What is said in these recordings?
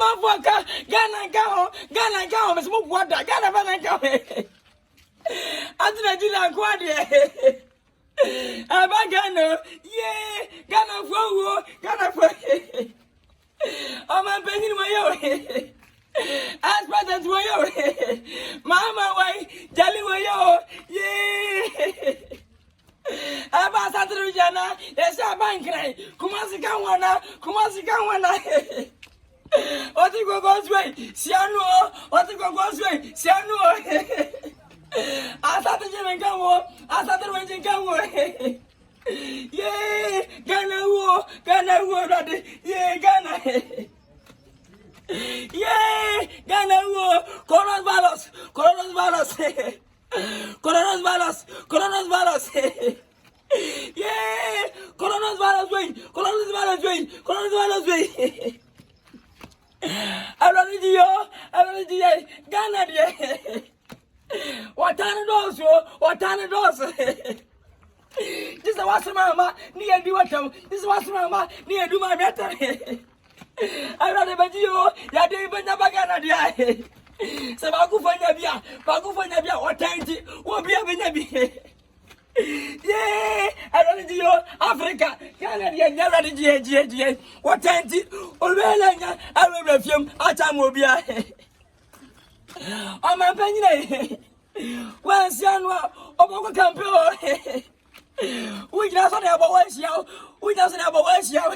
Amofoka, Ghana go, Miss Mugwada, Ghana Banaka. Anthony Dilla Quadri. Abagano, yeah, Ghana for oh, my penny, my as present wayo, Mama, why, Jolly wayo, yeah. Aba Saturday Jana, yes, I bank cry. Kumasi Kawana. What you go God's way? Siano, what you go God's way? Siano. I started to come, I started waiting come. Yeah, Ghana, yeah, Ghana. Yeah, Ghana, Coronas Balos. Yeah, Coronas Balos way. I don't know, Ghana, what time does? This is what's mama, near do what this is what's mama, near do my better. I don't know you, ya didn't even never gonna die. So Baku for Nabia, what time won't be a baby. Yeah, I don't know Africa, Canada, never did what time or I will refuse, I will be a. Oh, my penny. Well, Sianwa, Oboko Campo. We doesn't have a waste yow.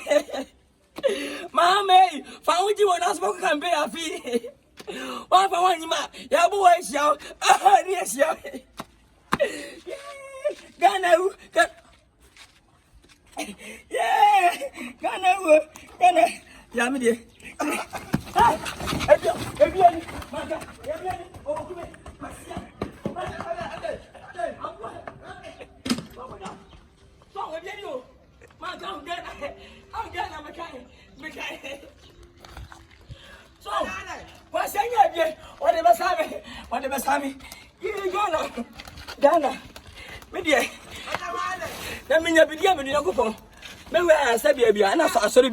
Mamma, found with you when I spoke can pay a fee. One for one, ya boys yow. Yes, yow. Ghana, yeah, Ghana, Yamidi. So, what's that? What the Basami? Ghana, media. That means you're beginning to go for. Maybe I said, baby, and I saw a sorry,